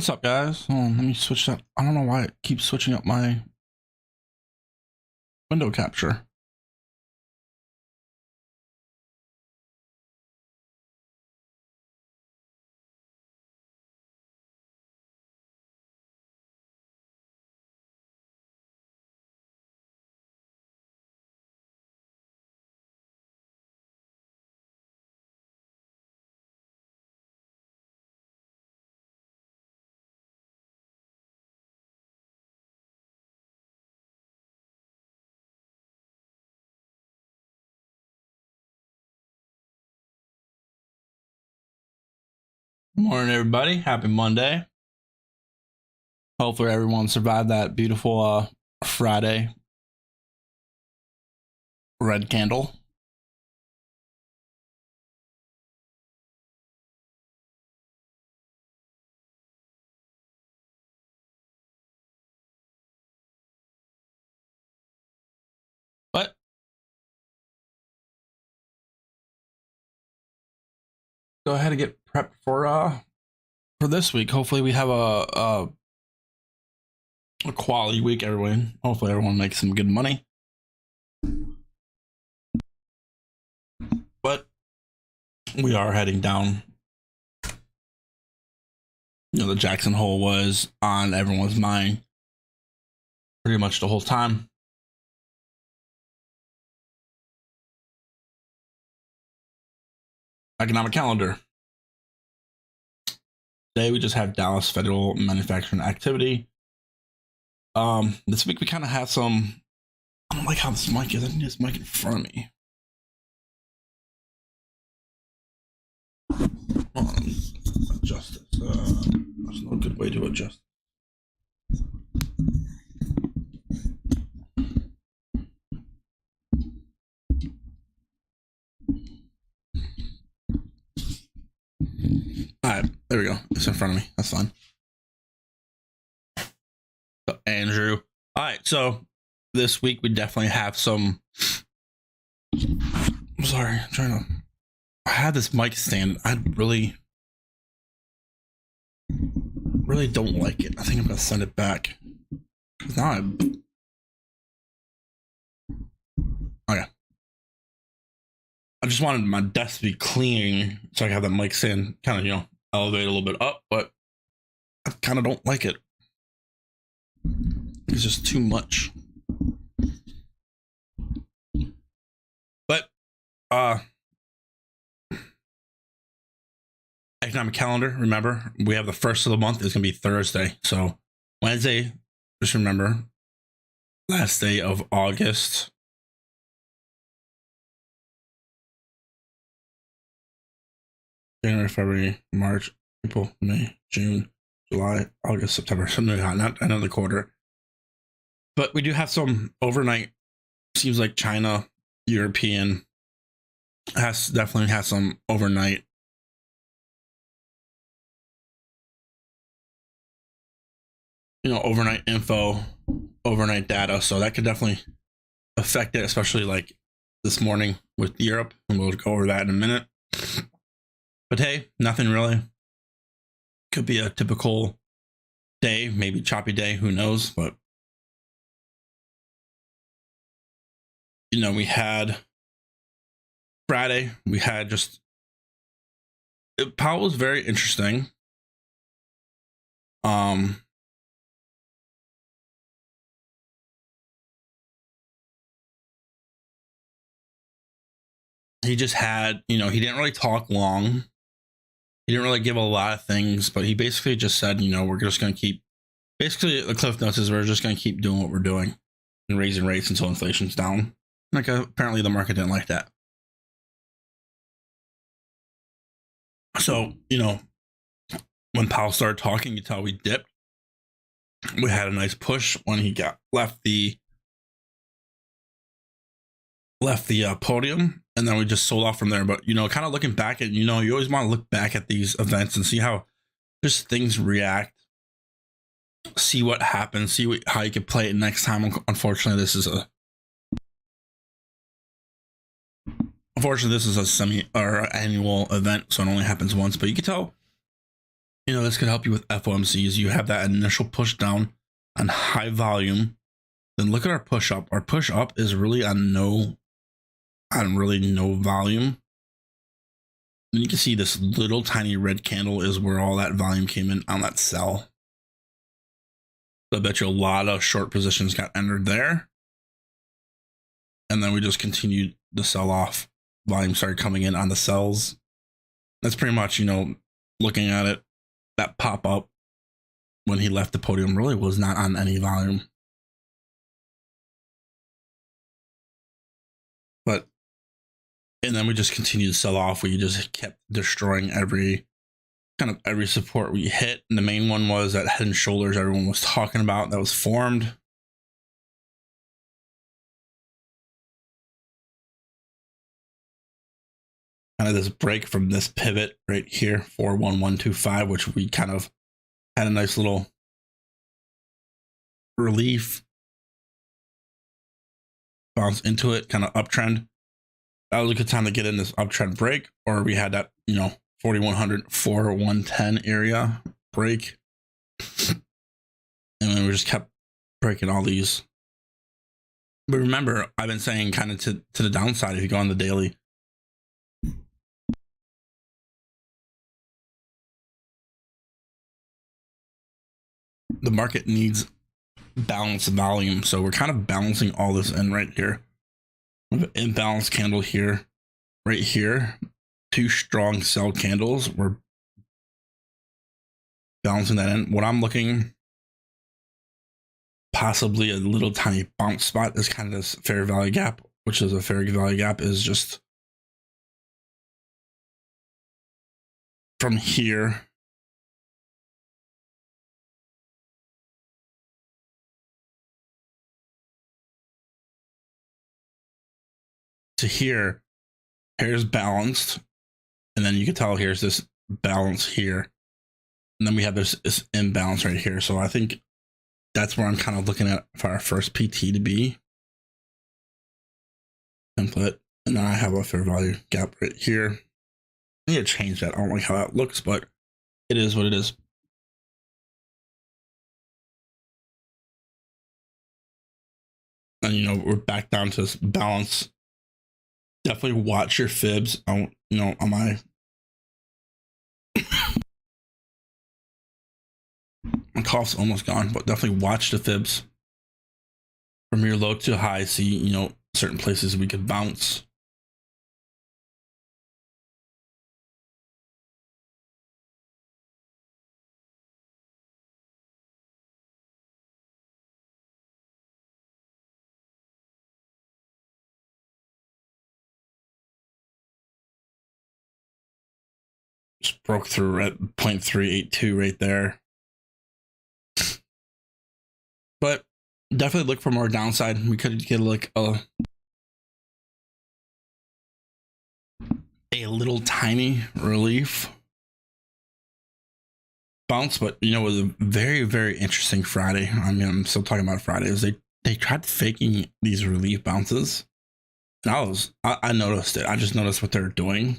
What's up, guys? Let me switch that. I don't know why it keeps switching up my window capture. Morning, everybody. Happy Monday. Hopefully, everyone survived that beautiful Friday red candle. But go ahead and get prepped for this week. Hopefully, we have a quality week, everyone. Hopefully, everyone makes some good money. But we are heading down. You know, the Jackson Hole was on everyone's mind pretty much the whole time. Economic calendar. Today we just have Dallas federal manufacturing activity. This week we kind of have some. I don't like how this mic is. I need this mic in front of me. Adjust it. There's no good way to adjust. All right, there we go. It's in front of me. That's fine. So, Andrew. All right, so this week we definitely have some. I'm sorry, I'm trying to. I had this mic stand. I really don't like it. I think I'm gonna send it back. Now okay. I just wanted my desk to be clean so I can have that mic stand kind of, elevate a little bit up, but I kind of don't like it. It's just too much. But economic calendar, remember, we have the first of the month is going to be Thursday. So Wednesday, just remember, last day of August. January, February, March, April, May, June, July, August, September, something like that, not another quarter. But we do have some overnight. Seems like China, European definitely has some overnight. Overnight info, overnight data. So that could definitely affect it, especially like this morning with Europe. And we'll go over that in a minute. But hey, nothing really. Could be a typical day, maybe choppy day, who knows? But we had Friday, we had Powell was very interesting. He just had, he didn't really talk long. He didn't really give a lot of things, but he basically just said, we're just going to keep, basically the cliff notes is we're just going to keep doing what we're doing and raising rates until inflation's down. Like apparently the market didn't like that. So, when Powell started talking, you tell we dipped. We had a nice push when he left the podium, and then we just sold off from there. But kind of looking back at, you always want to look back at these events and see how just things react, see what happens, see how you can play it next time. Unfortunately, this is a semi or annual event, so it only happens once. But you can tell, this could help you with FOMCs. You have that initial push down on high volume. Then look at our push up. Our push up is really on really no volume. And you can see this little tiny red candle is where all that volume came in on that sell. So I bet you a lot of short positions got entered there. And then we just continued the sell off. Volume started coming in on the sells. That's pretty much, looking at it, that pop up when he left the podium really was not on any volume. And then we just continued to sell off. We just kept destroying every support we hit. And the main one was that head and shoulders everyone was talking about that was formed. Kind of this break from this pivot right here, 41125, which we kind of had a nice little relief bounce into it, kind of uptrend. That was a good time to get in this uptrend break, or we had that 4100 4110 area break, and then we just kept breaking all these. But remember, I've been saying kind of to the downside, if you go on the daily, the market needs balanced volume, so we're kind of balancing all this in right here. We have an imbalanced candle here, right here, two strong sell candles. We're balancing that in. What I'm looking, possibly a little tiny bounce spot, is kind of this fair value gap, which is a fair value gap is just from here to here. Here's balanced, and then you can tell here's this balance here, and then we have this imbalance right here. So I think that's where I'm kind of looking at for our first PT to be template. And then I have a fair value gap right here. I need to change that. I don't like how that looks, but it is what it is. And we're back down to this balance. Definitely watch your fibs. On my cough's almost gone, but definitely watch the fibs from your low to high. See, certain places we could bounce. Just broke through at 0.382 right there. But definitely look for more downside. We could get like a little tiny relief bounce, but it was a very, very interesting Friday. I mean, I'm still talking about Fridays. They tried faking these relief bounces, and I noticed it. I just noticed what they're doing.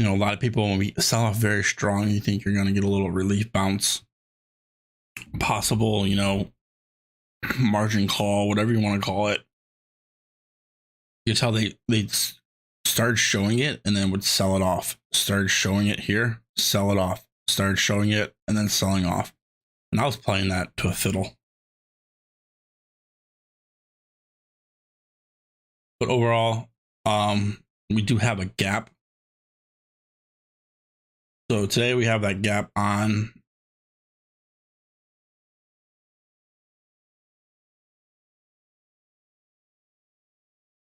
A lot of people, when we sell off very strong, you think you're going to get a little relief bounce, possible, margin call, whatever you want to call it. You tell they started showing it and then would sell it off. Started showing it here, sell it off. Started showing it and then selling off. And I was playing that to a fiddle. But overall, we do have a gap. So today we have that gap on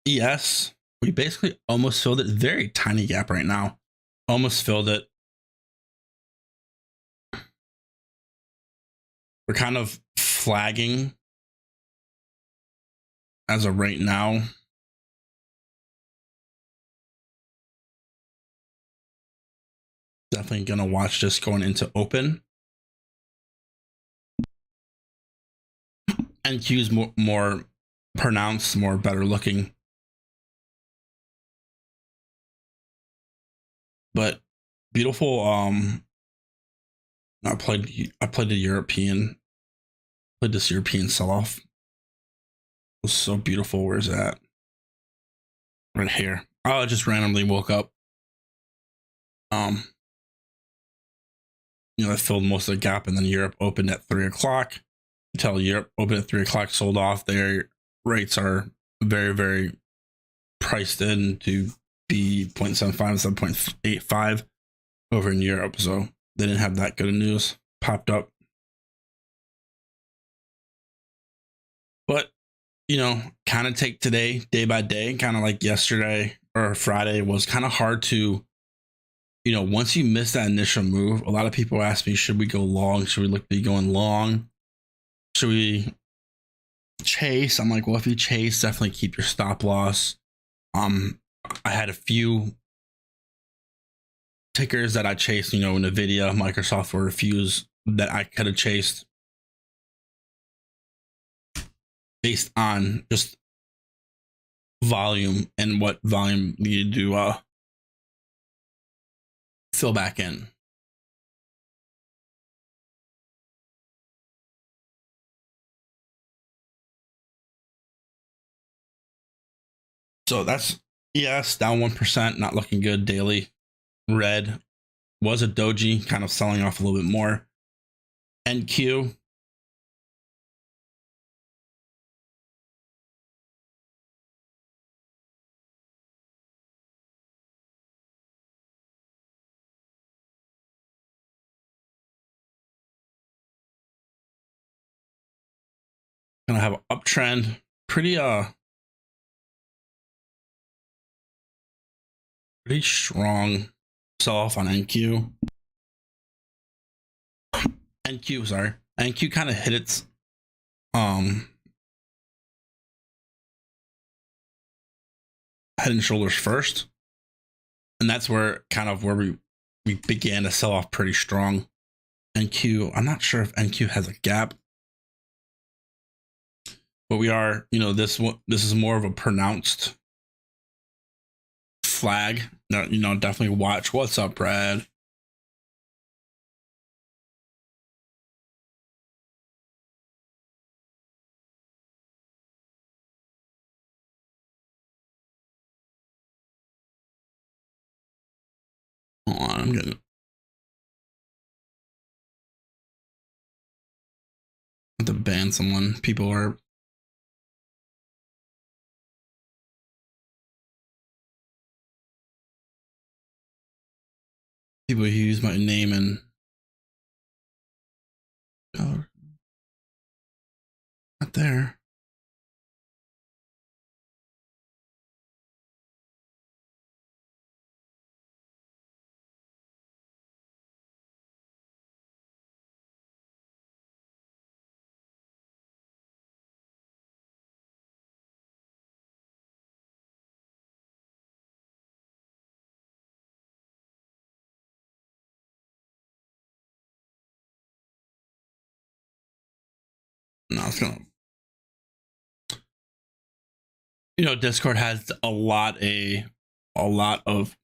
ES. We basically almost filled it. Very tiny gap right now. Almost filled it. We're kind of flagging as of right now. Definitely going to watch this going into open. And Q's more pronounced, more better looking. But beautiful I played this European sell off. It was so beautiful. Where's that? Right here. Oh, I just randomly woke up. Um, I filled most of the gap, and then Europe opened at 3 o'clock. Until Europe opened at 3 o'clock, sold off. Their rates are very, very priced in to be 0.75 and 7.85 over in Europe. So they didn't have that good of news popped up. But, kind of take today, day by day, kind of like yesterday or Friday was kind of hard to, once you miss that initial move, a lot of people ask me, should we go long? Should we look to be going long? Should we chase? I'm like, well, if you chase, definitely keep your stop loss. I had a few tickers that I chased, NVIDIA, Microsoft were a few that I could have chased based on just volume and what volume needed to fill back in. So that's down 1%, not looking good daily. Red was a doji, kind of selling off a little bit more. NQ gonna have an uptrend. Pretty strong sell off on NQ. NQ kind of hit its head and shoulders first, and that's where we began to sell off pretty strong. NQ, I'm not sure if NQ has a gap, but we are, this is more of a pronounced flag. Definitely watch. What's up, Brad? Hold on, I'm gonna have to ban someone. People who use my name and not there. No, it's gonna. Discord has a lot of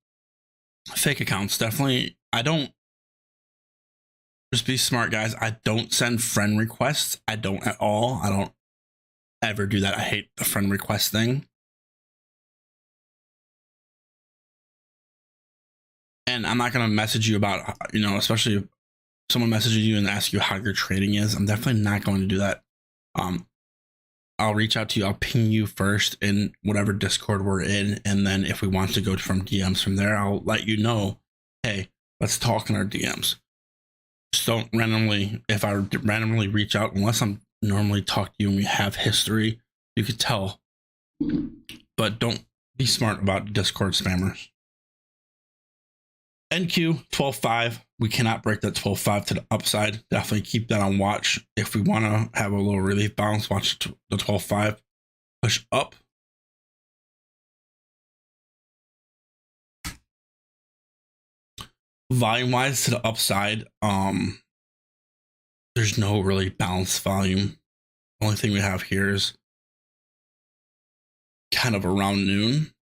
fake accounts. Definitely, I don't. Just be smart, guys. I don't send friend requests. I don't at all. I don't ever do that. I hate the friend request thing. And I'm not gonna message you about, especially if someone messages you and asks you how your trading is. I'm definitely not going to do that. I'll reach out to you. I'll ping you first in whatever Discord we're in, and then if we want to go from DMs from there, I'll let you know. Hey, let's talk in our DMs. Just don't randomly. If I randomly reach out, unless I'm normally talk to you and we have history, you could tell. But don't be smart about Discord spammers. NQ 12.5. We cannot break that 12.5 to the upside. Definitely keep that on watch. If we want to have a little relief bounce, watch the 12.5 push up. Volume wise to the upside, there's no really balanced volume. The only thing we have here is kind of around noon.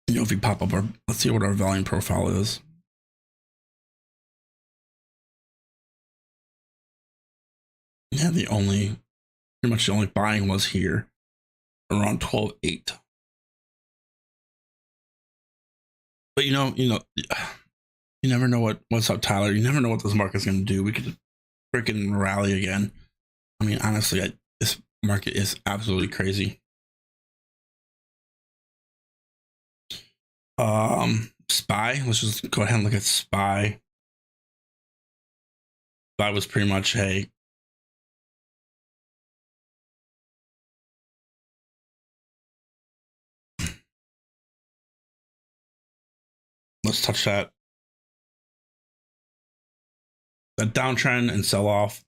If we pop up our, let's see what our volume profile is. Yeah, pretty much the only buying was here around 12.8. But you never know what's up, Tyler. You never know what this market's going to do. We could freaking rally again. I mean, honestly, this market is absolutely crazy. SPY. Let's just go ahead and look at SPY. SPY was pretty much let's touch that downtrend and sell off.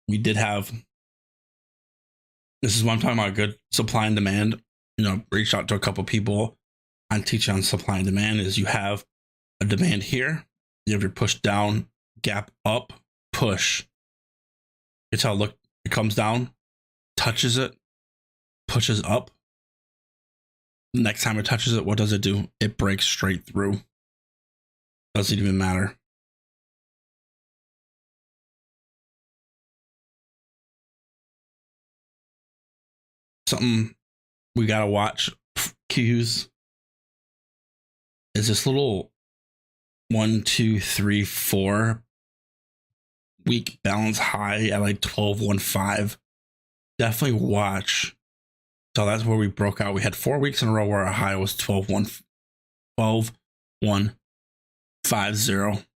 We did have, this is what I'm talking about, good supply and demand. Reached out to a couple people on teaching on supply and demand. Is you have a demand here, you have your push down, gap up, push. It's how look, it comes down, touches it, pushes up. Next time it touches it, what does it do? It breaks straight through. Doesn't even matter. Something we gotta watch cues is this little 1, 2, 3, 4 week balance high at like 12.15. Definitely watch. So that's where we broke out. We had 4 weeks in a row where our high was 12.150.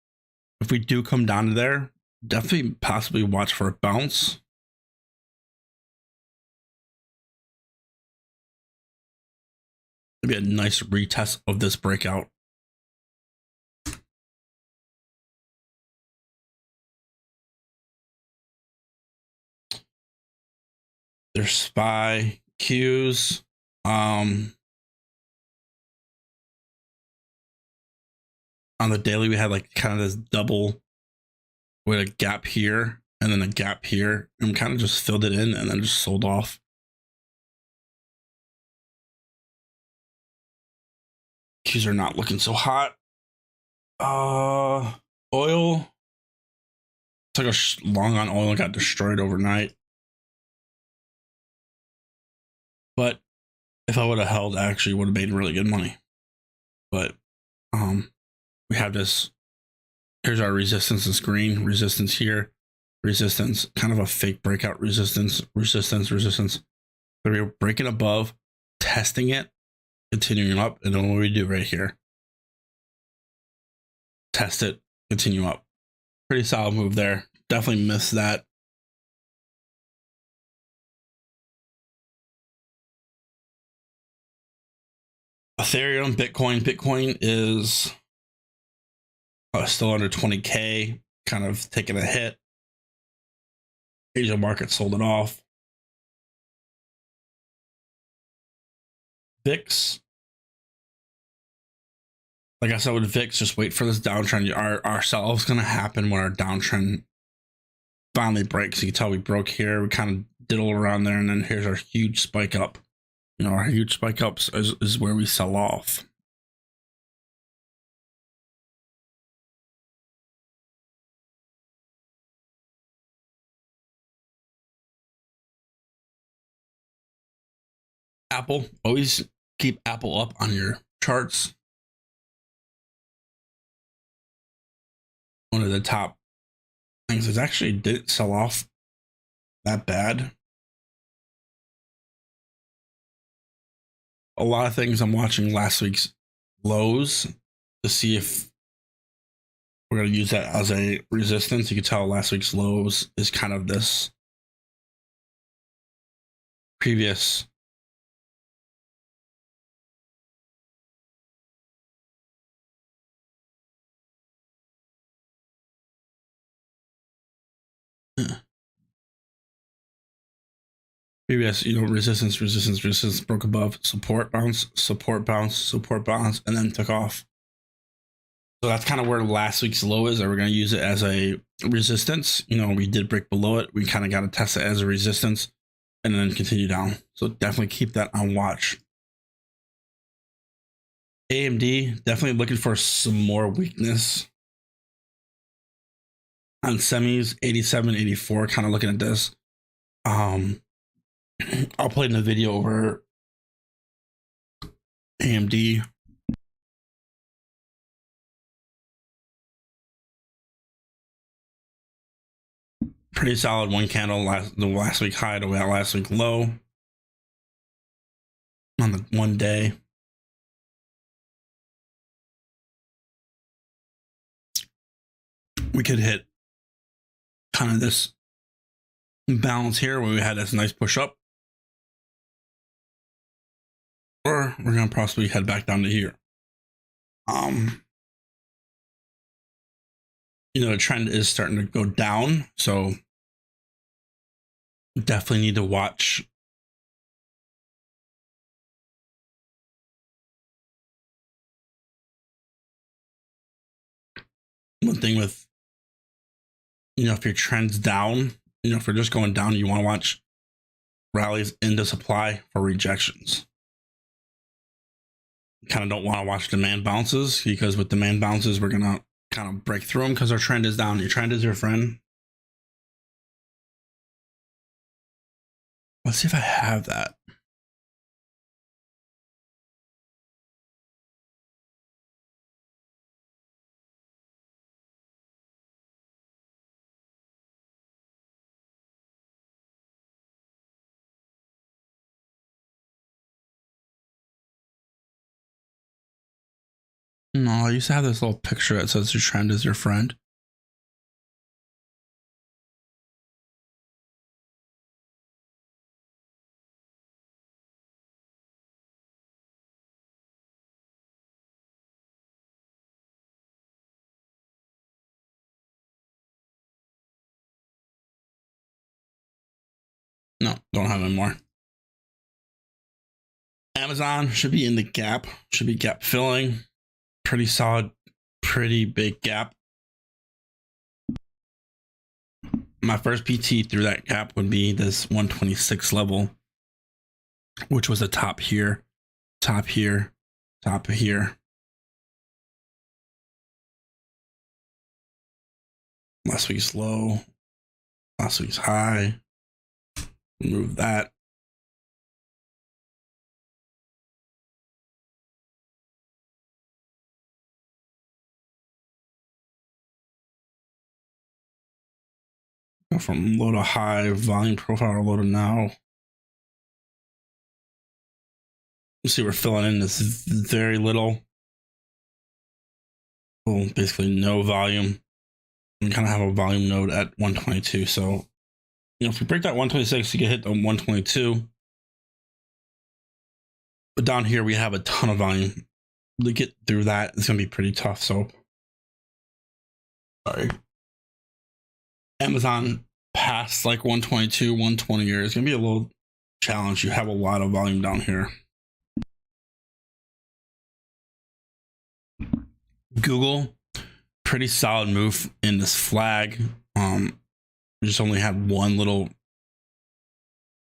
If we do come down to there, definitely possibly watch for a bounce. Maybe a nice retest of this breakout. There's SPY cues. On the daily, we had like kind of this double with a gap here and then a gap here, and kind of just filled it in and then just sold off. Cues are not looking so hot. Oil took a long on oil and got destroyed overnight. But if I would have held, I actually would have made really good money. But we have this. Here's our resistance. Is green. Resistance here. Resistance. Kind of a fake breakout resistance. Resistance. So we're breaking above, testing it, continuing up, and then what we do right here. Test it, continue up. Pretty solid move there. Definitely missed that. Ethereum, Bitcoin is still under 20K, kind of taking a hit. Asia market sold it off. VIX, like I said with VIX, just wait for this downtrend. Our sell-off's going to happen when our downtrend finally breaks. You can tell we broke here. We kind of diddle around there, and then here's our huge spike up. Our huge spike ups is where we sell off. Apple, always keep Apple up on your charts. One of the top things is actually didn't sell off that bad. A lot of things I'm watching last week's lows to see if we're going to use that as a resistance. You can tell last week's lows is kind of this previous resistance broke above, support bounce, and then took off. So that's kind of where last week's low is. That we're going to use it as a resistance. We did break below it. We kind of got to test it as a resistance and then continue down. So definitely keep that on watch. AMD definitely looking for some more weakness on semis. 87, 84. Kind of looking at this. I'll play in the video over AMD. Pretty solid one candle, the last week high to last week low on the 1 day. We could hit kind of this balance here where we had this nice push up, or we're gonna possibly head back down to here. The trend is starting to go down, so definitely need to watch one thing with, if your trend's down, if we're just going down, you want to watch rallies into supply for rejections. You kind of don't want to watch demand bounces, because with demand bounces, we're going to kind of break through them because our trend is down. Your trend is your friend. Let's see if I have that. No, I used to have this little picture that says your trend is your friend. No, don't have anymore. Amazon should be in the gap, should be gap filling. Pretty solid, pretty big gap. My first PT through that gap would be this 126 level, which was a top here, top here, top here. Last week's low, last week's high. Remove that. Go from low to high, volume profile, low to now. You see, we're filling in this very little, well, basically no volume. We kind of have a volume node at 122. So, if we break that 126, you get hit on 122. But down here, we have a ton of volume. To get through that, it's going to be pretty tough. So, sorry. Amazon past like 122, 120 here is going to be a little challenge. You have a lot of volume down here. Google, pretty solid move in this flag. We just only had one little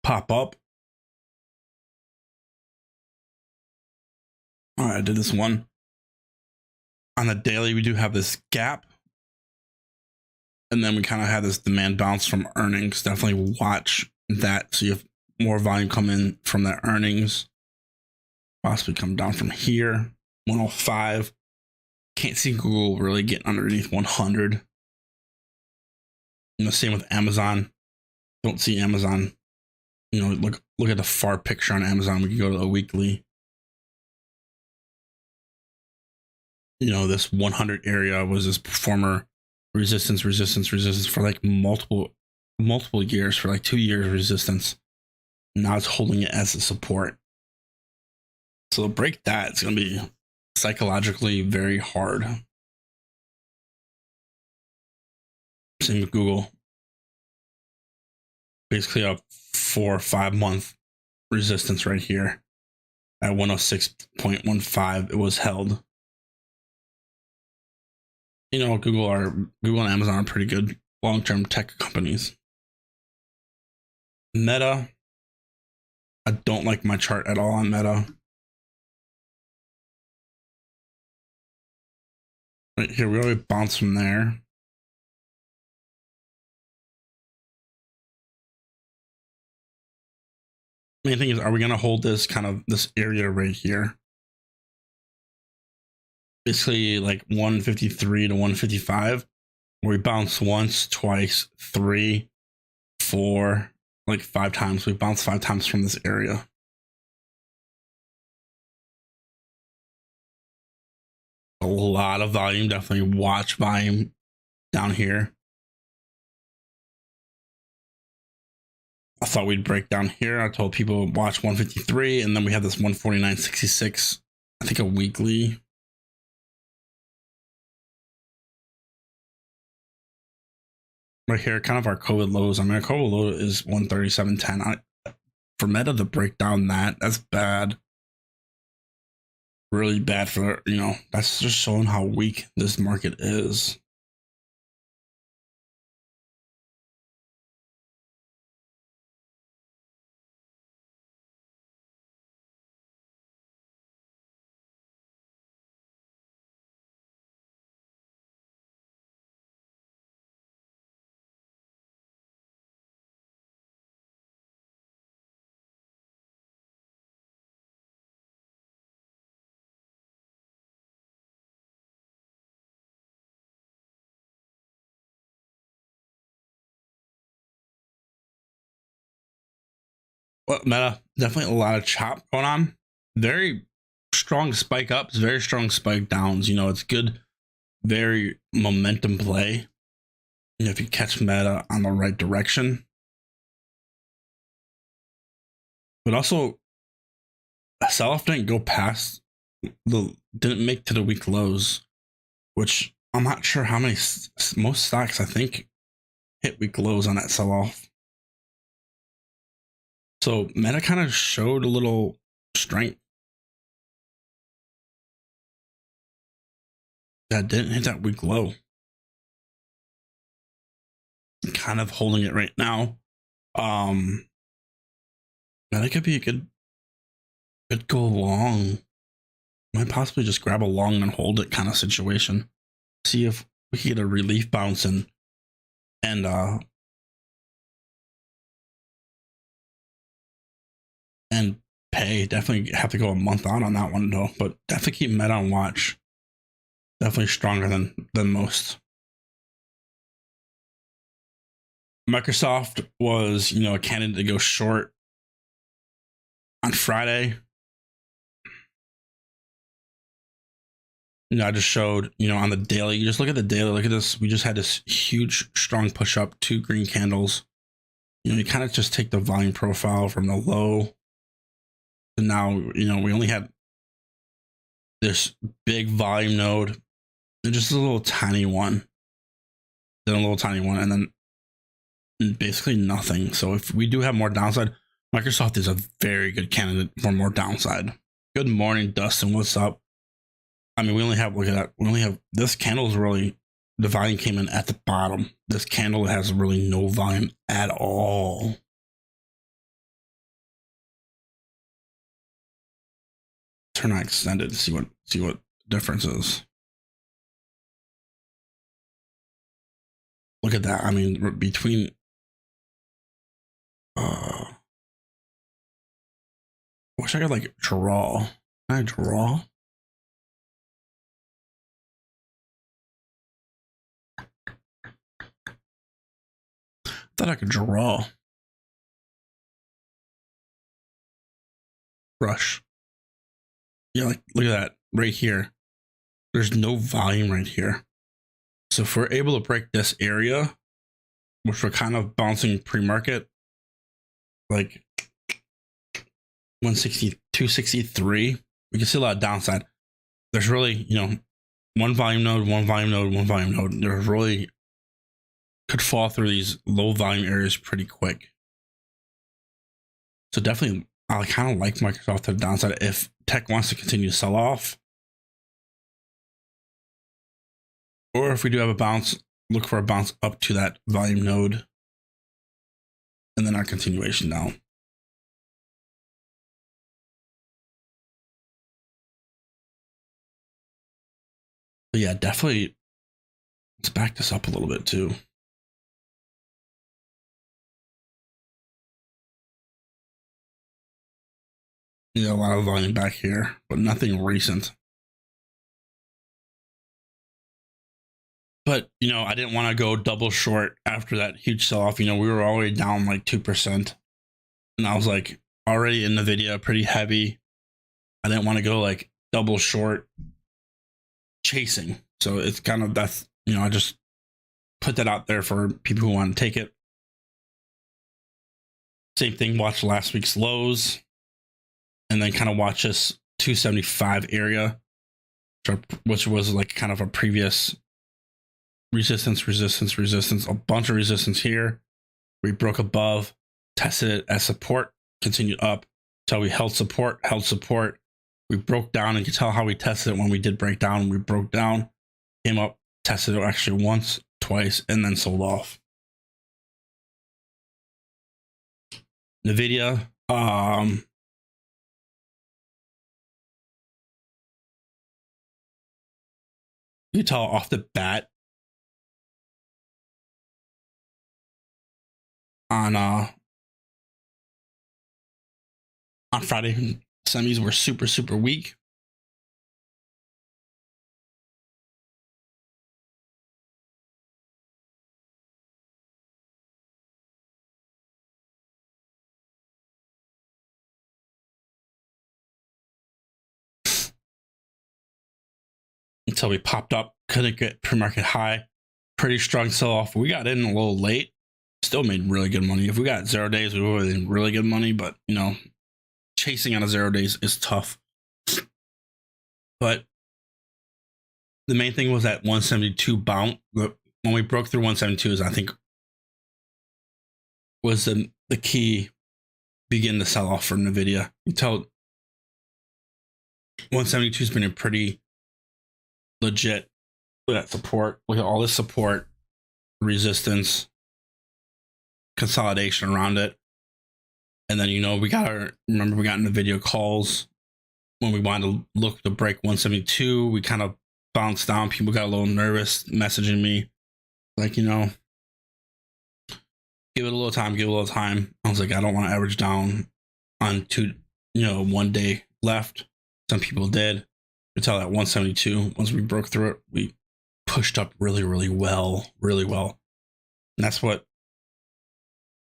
pop up. All right, I did this one. On the daily, we do have this gap. And then we kind of have this demand bounce from earnings. Definitely watch that. So you have more volume come in from that earnings. Possibly come down from here. 105. Can't see Google really getting underneath 100. Same with Amazon. Don't see Amazon. Look at the far picture on Amazon. We can go to the weekly. This 100 area was this former resistance for like multiple years, for like 2 years resistance. Now it's holding it as a support. So to break that, it's going to be psychologically very hard. Same with Google. Basically a 4 or 5 month resistance right here at 106.15. It was held. Google and Amazon are pretty good long-term tech companies. Meta, I don't like my chart at all on Meta. Right here, we already bounced from there. Main thing is, are we going to hold this kind of this area right here? Basically like 153 to 155, where we bounce once, twice, three, four, like 5 times. We bounced 5 times from this area. A lot of volume. Definitely watch volume down here. I thought we'd break down here. I told people watch 153, and then we have this 149.66. I think a weekly. Right here, kind of our COVID lows. I mean, our COVID low is 137.10. For Meta to break down that's bad. Really bad for, that's just showing how weak this market is. Well, Meta, definitely a lot of chop going on. Very strong spike ups, very strong spike downs. It's good, very momentum play. If you catch Meta on the right direction. But also, sell-off didn't go past didn't make to the week lows, which I'm not sure how many. Most stocks, I think, hit week lows on that sell-off. So Meta kind of showed a little strength that didn't hit that week low. Kind of holding it right now. That could be a good go long. Might possibly just grab a long and hold it kind of situation. See if we can get a relief bounce and pay. Definitely have to go a month on that one though, but definitely keep Meta on watch. Definitely stronger than most. Microsoft was, a candidate to go short on Friday. I just showed, on the daily. You just look at the daily. Look at this. We just had this huge, strong push up, 2 green candles. You kind of just take the volume profile from the low. And now, we only had this big volume node and just a little tiny one. Then a little tiny one, and then basically nothing. So if we do have more downside, Microsoft is a very good candidate for more downside. Good morning, Dustin. What's up? I mean, we only have, look at that. We only have, this candle is really, the volume came in at the bottom. This candle has really no volume at all. Turn on extended to see what the difference is. Look at that. I mean, between wish I could like draw. Can I draw? Thought I could draw. Brush. Yeah, like look at that right here. There's no volume right here. So if we're able to break this area, which we're kind of bouncing pre-market, like 160, 263, we can see a lot of downside. There's really, one volume node, one volume node, one volume node. There's really could fall through these low volume areas pretty quick. So definitely, I kind of like Microsoft to the downside if tech wants to continue to sell off. Or if we do have a bounce, look for a bounce up to that volume node. And then our continuation down. But yeah, definitely let's back this up a little bit too. Yeah, a lot of volume back here, but nothing recent. But I didn't want to go double short after that huge sell-off. We were already down like 2%. And I was like already in the video pretty heavy. I didn't want to go like double short chasing. So it's kind of I just put that out there for people who want to take it. Same thing, watch last week's lows and then kind of watch this 275 area, which was like kind of a previous resistance, a bunch of resistance here. We broke above, tested it as support, continued up until we held support. We broke down, and you can tell how we tested it when we did break down. We broke down, came up, tested it actually once, twice, and then sold off. NVIDIA, you tell off the bat on Friday, semis were super weak. Until we popped up, couldn't get pre-market high. Pretty strong sell-off. We got in a little late, still made really good money. If we got 0 days, we would have made really good money, but chasing out of 0 days is tough. But the main thing was that 172 bounce. When we broke through 172 I think was the key begin the sell-off for NVIDIA. You tell 172 has been a pretty legit with that support, with all this support, resistance, consolidation around it. And then we got in the video calls when we wanted to look to break 172. We kind of bounced down. People got a little nervous messaging me like, give it a little time. I was like, I don't want to average down on 1 day left. Some people did. You tell that 172, once we broke through it, we pushed up really well. And that's what,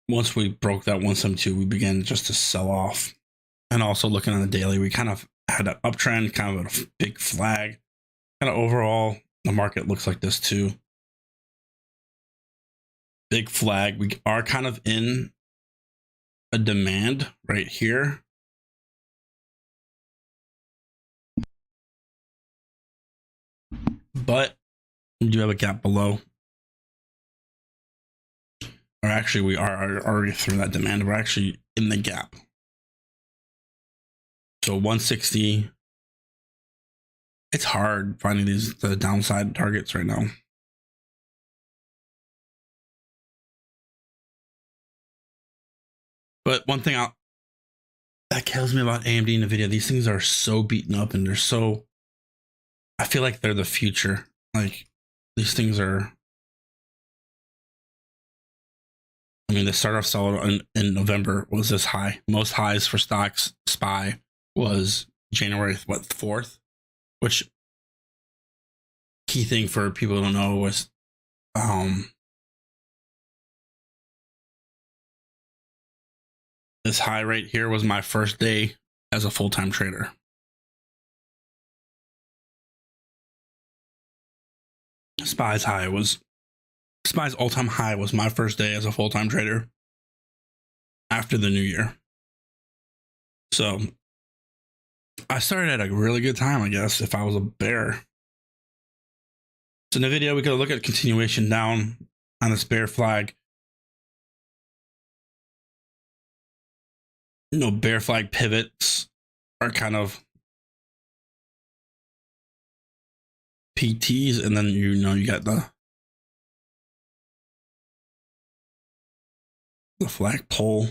once we broke that 172, we began just to sell off. And also looking on the daily, we kind of had an uptrend, kind of a big flag. Kind of overall, the market looks like this too. Big flag. We are kind of in a demand right here. But we do have a gap below. Or actually, we are already through that demand. We're actually in the gap. So 160. It's hard finding the downside targets right now. But one thing that kills me about AMD and NVIDIA, these things are so beaten up and I feel like they're the future. Like these things are, the start off solid in November was this high. Most highs for stocks, SPY, was January 4th, which key thing for people who don't know was this high right here was my first day as a full-time trader. SPY's all-time high was my first day as a full-time trader after the new year. So I started at a really good time, I guess, if I was a bear. So in the video, we could look at continuation down on this bear flag. Bear flag pivots are kind of PTs, and then you got the flag pole.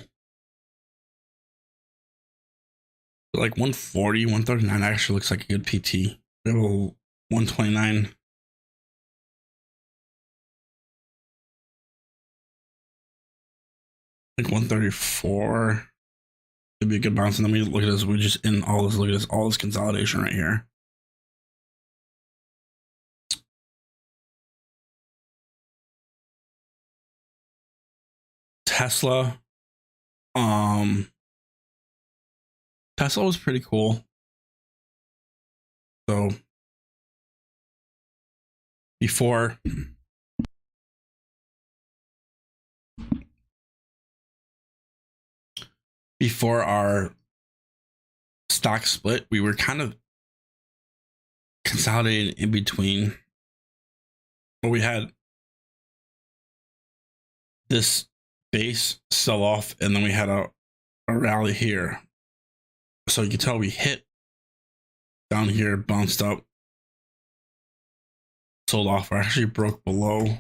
Like 140, 139 actually looks like a good PT. We have a 129 think 134 could be a good bounce. And then we look at this. We just in all this. Look at this. All this consolidation right here. Tesla. Tesla was pretty cool. So before our stock split, we were kind of consolidated in between. But we had this base sell off, and then we had a rally here. So you can tell we hit down here, bounced up, sold off, or actually broke below.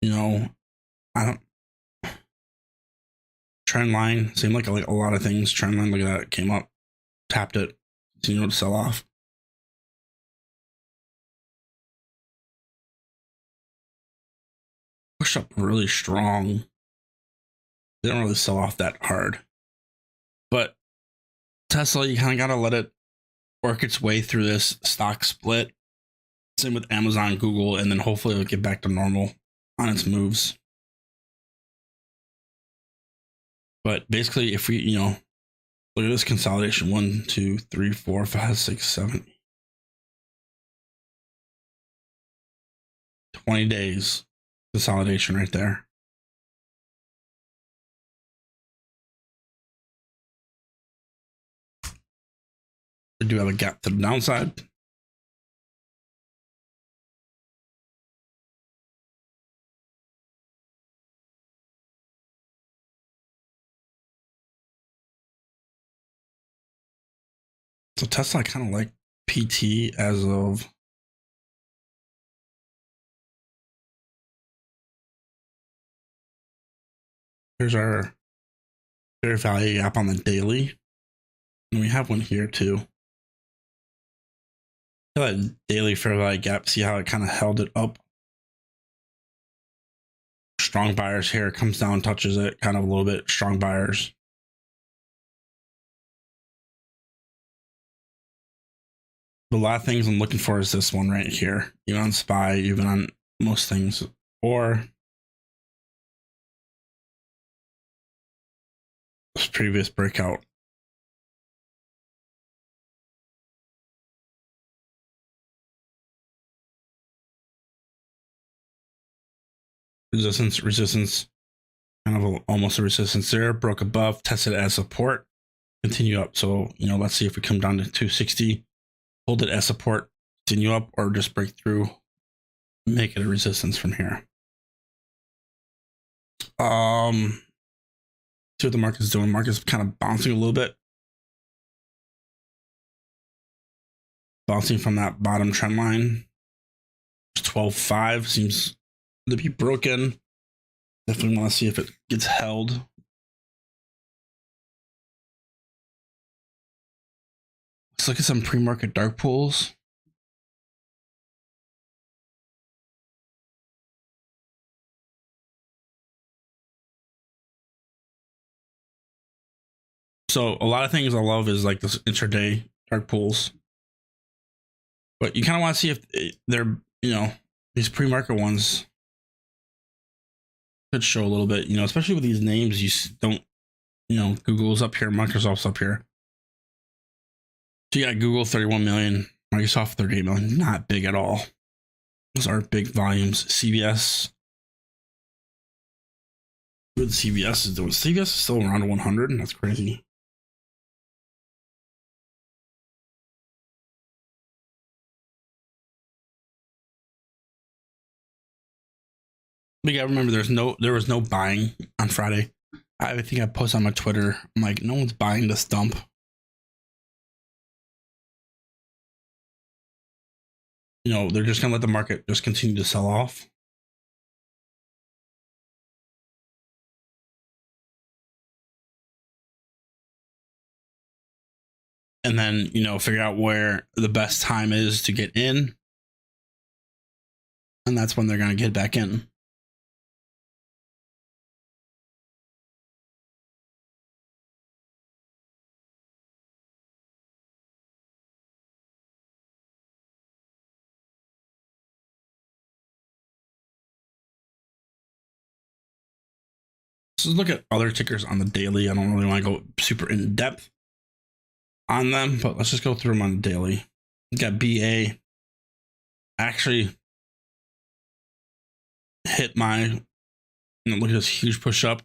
You know, I don't. Trend line seemed like a lot of things. Trend line, look at that, it came up, tapped it, continued to sell off. Pushed up really strong. Didn't really sell off that hard. But Tesla, you kind of got to let it work its way through this stock split. Same with Amazon, Google, and then hopefully it'll get back to normal on its moves. But basically, if we, look at this consolidation, 1, 2, 3, 4, 5, 6, 7, 20 days consolidation right there. We do have a gap to the downside. So Tesla, I kind of like PT as of here's our fair value gap on the daily, and we have one here too. That daily fair value gap, see how it kind of held it up. Strong buyers here, comes down, touches it, kind of a little bit. Strong buyers. The lot of things I'm looking for is this one right here, even on SPY, even on most things, or this previous breakout. Resistance, kind of almost a resistance there. Broke above, tested as support, continue up. So, let's see if we come down to 260, hold it as support, continue up, or just break through, make it a resistance from here. See what the market's doing. Market's kind of bouncing a little bit. Bouncing from that bottom trend line. 12.5 seems to be broken. Definitely want to see if it gets held. Let's look at some pre-market dark pools. So a lot of things I love is like this intraday dark pools. But you kind of want to see if they're, these pre-market ones could show a little bit, especially with these names. You don't, Google's up here, Microsoft's up here. So you got Google 31 million, Microsoft 38 million, not big at all. Those aren't big volumes. CVS, what CVS is doing. CVS is still around 100, and that's crazy. But yeah, remember there was no buying on Friday. I think I posted on my Twitter. I'm like, no one's buying this dump. They're just gonna let the market just continue to sell off. And then, figure out where the best time is to get in. And that's when they're gonna get back in. let's look at other tickers on the daily. I don't really want to go super in depth on them, but let's just go through them on the daily. We got BA actually hit my, look at this huge push up,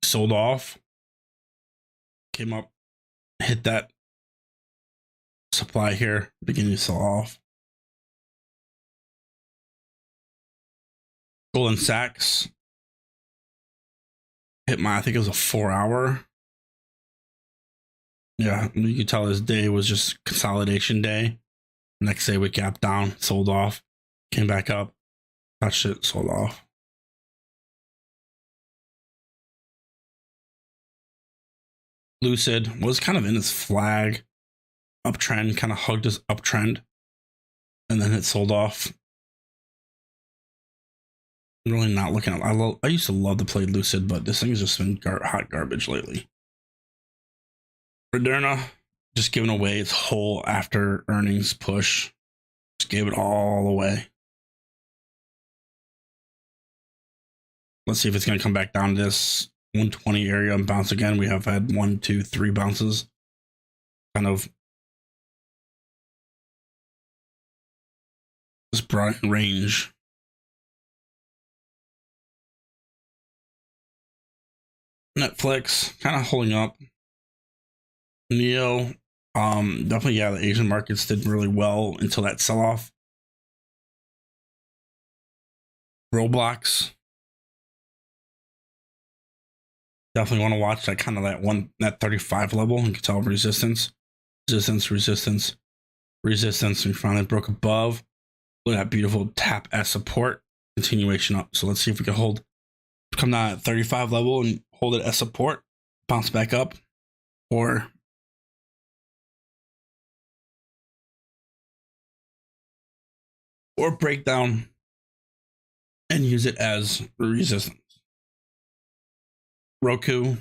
sold off, came up, hit that supply here, beginning to sell off. Goldman Sachs hit my, I think it was a 4 hour. Yeah, you could tell this day was just consolidation day. Next day we gapped down, sold off, came back up, touched it, sold off. Lucid was kind of in its flag uptrend, kind of hugged this uptrend, and then it sold off. I'm really not looking at. I used to love to play Lucid, but this thing's just been hot garbage lately. Moderna just giving away its whole after earnings push. Just gave it all away. Let's see if it's going to come back down to this 120 area and bounce again. We have had 1, 2, 3 bounces. Kind of this broad range. Netflix kind of holding up. Neo, definitely, yeah, the Asian markets did really well until that sell-off. Roblox, definitely want to watch that kind of that 35 level. You can tell resistance. We finally broke above. Look at that beautiful tap as support, continuation up. So let's see if we can come down at 35 level and hold it as support, bounce back up, or break down and use it as resistance. Roku,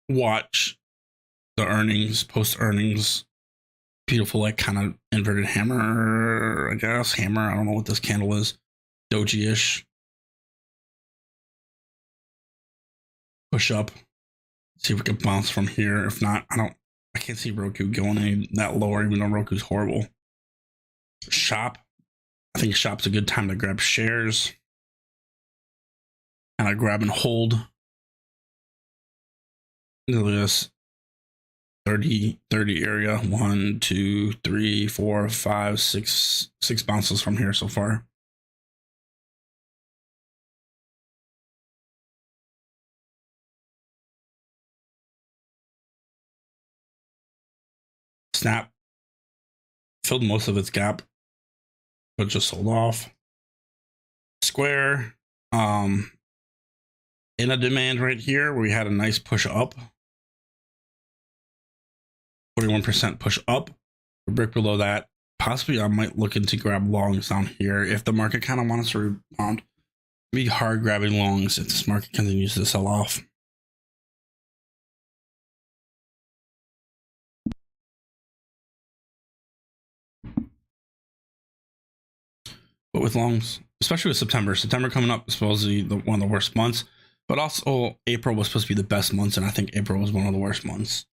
watch the earnings, post earnings, beautiful, like kind of inverted hammer, I guess. Hammer, I don't know what this candle is. Doji-ish. Push up. See if we can bounce from here. If not, I can't see Roku going any that lower, even though Roku's horrible. Shop. I think Shop's a good time to grab shares. And I grab and hold. Look at this. 30 area. 1, 2, 3, 4, 5, 6 bounces from here so far. Snap filled most of its gap, but just sold off. Square, in a demand right here where we had a nice push up, 41% push up. A brick below that. Possibly I might look into grab longs down here if the market kind of wants to rebound. Be hard grabbing longs if this market continues to sell off. But with longs, especially with September coming up, is supposedly one of the worst months. But also April was supposed to be the best months, and I think April was one of the worst months.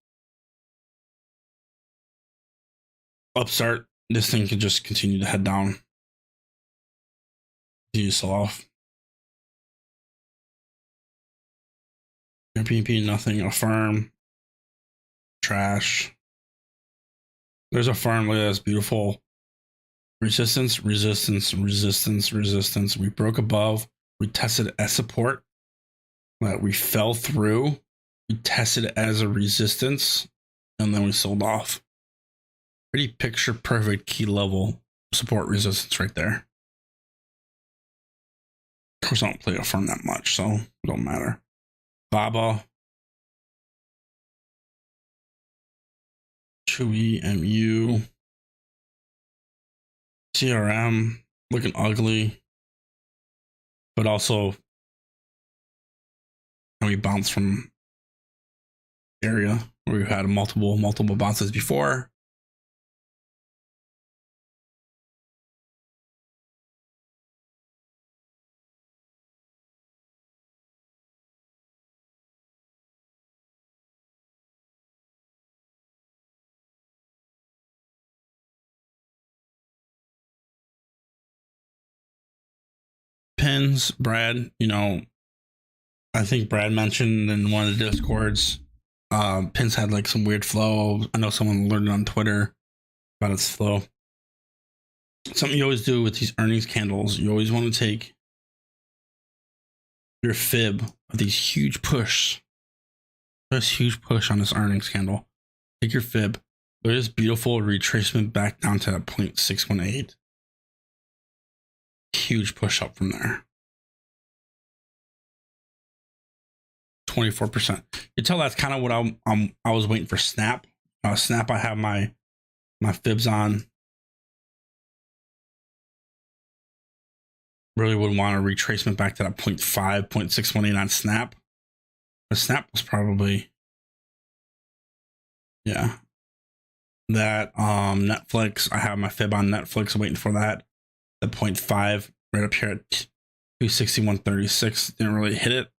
Upstart, this thing could just continue to head down. You sell off. Airbnb, nothing. Affirm, trash. There's Affirm. Look at this beautiful resistance. We broke above. We tested as support. We fell through. We tested as a resistance, and then we sold off. Pretty picture perfect key level support resistance right there. Of course, I don't play Affirm that much, so it don't matter. Baba, Chewy, MU, CRM, looking ugly, but also we bounce from area where we've had multiple bounces before. pins, Brad, you know, I think Brad mentioned in one of the discords, pins had like some weird flow. I know someone learned on Twitter about its flow. Something you always do with these earnings candles, you always want to take your fib of these huge push. This huge push on this earnings candle. Take your fib. There's this beautiful retracement back down to that 0.618. Huge push up from there. 24%. You tell that's kind of what I was waiting for. Snap. Snap. I have my fibs on. Really would want a retracement back to that 0.5, 0.618 on Snap. The Snap was probably, yeah. That Netflix. I have my fib on Netflix. Waiting for that. The 0.5 right up here at 261.36. Didn't really hit it.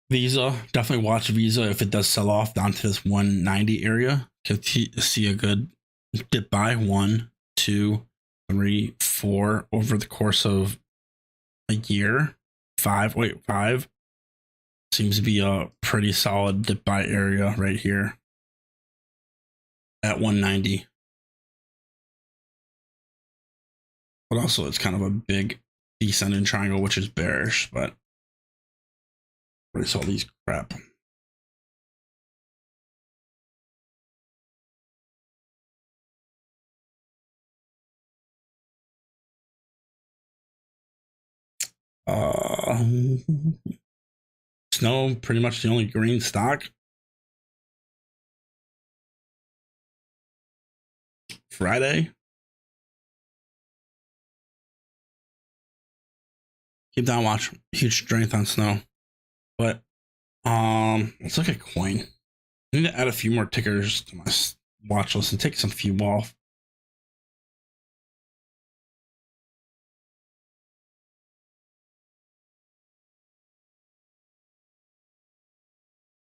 Visa, definitely watch Visa if it does sell off down to this 190 area. Could see a good dip by 1, 2, 3, 4 over the course of a year. 5 seems to be a pretty solid dip by area right here at 190. But also it's kind of a big descending triangle, which is bearish, but I saw these crap. Snow, pretty much the only green stock. Friday. Keep down watch. Huge strength on Snow. But let's look at coin. I need to add a few more tickers to my watch list and take some few off.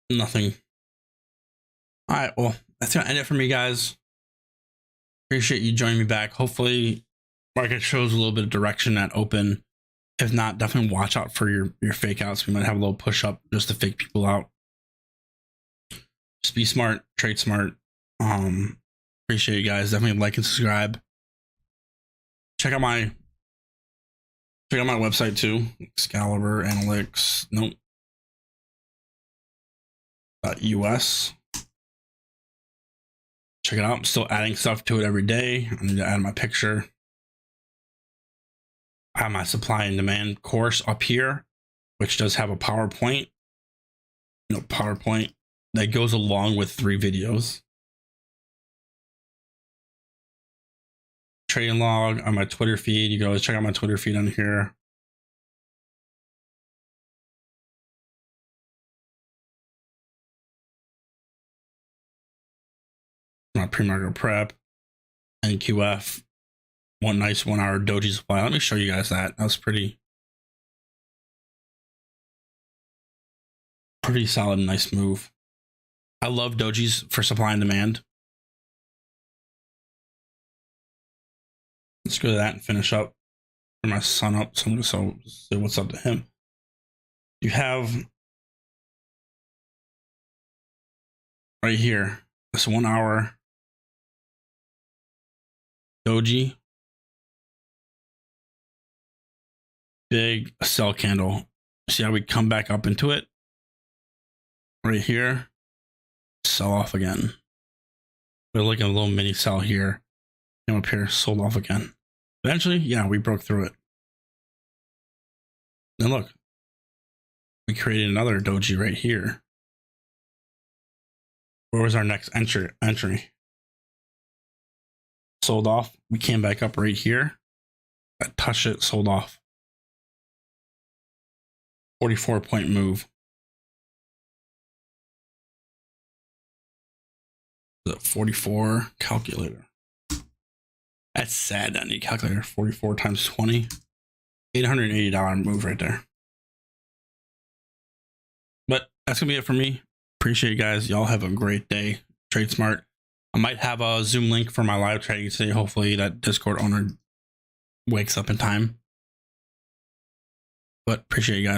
Nothing. All right, well, that's gonna end it for me, guys. Appreciate you joining me back. Hopefully market shows a little bit of direction at open. If not, definitely watch out for your fake outs. We might have a little push up just to fake people out. Just be smart, trade smart. Appreciate you guys. Definitely like and subscribe. Check out my website too. Excalibur Analytics. Nope. US. Check it out. I'm still adding stuff to it every day. I need to add my picture. I have my supply and demand course up here, which does have a PowerPoint. PowerPoint that goes along with 3 videos. Trading log on my Twitter feed. You guys check out my Twitter feed on here. My pre-market prep, NQF, one nice 1 hour doji supply. Let me show you guys that. That was pretty solid, nice move. I love dojis for supply and demand. Let's go to that and finish up. Turn my son up, so I'm just so say what's up to him. You have right here this 1 hour doji, big sell candle. See how we come back up into it right here, sell off again. We're like a little mini sell here, came up here, sold off again. Eventually, yeah, we broke through it. Then look, we created another doji right here. Where was our next entry? Sold off. We came back up right here. I touched it, sold off. 44-point move. The 44 calculator. That's sad. I need a calculator. 44 times 20. $880 move right there. But that's gonna be it for me. Appreciate you guys. Y'all have a great day. Trade smart. I might have a Zoom link for my live trading today. Hopefully that Discord owner wakes up in time. But appreciate you guys.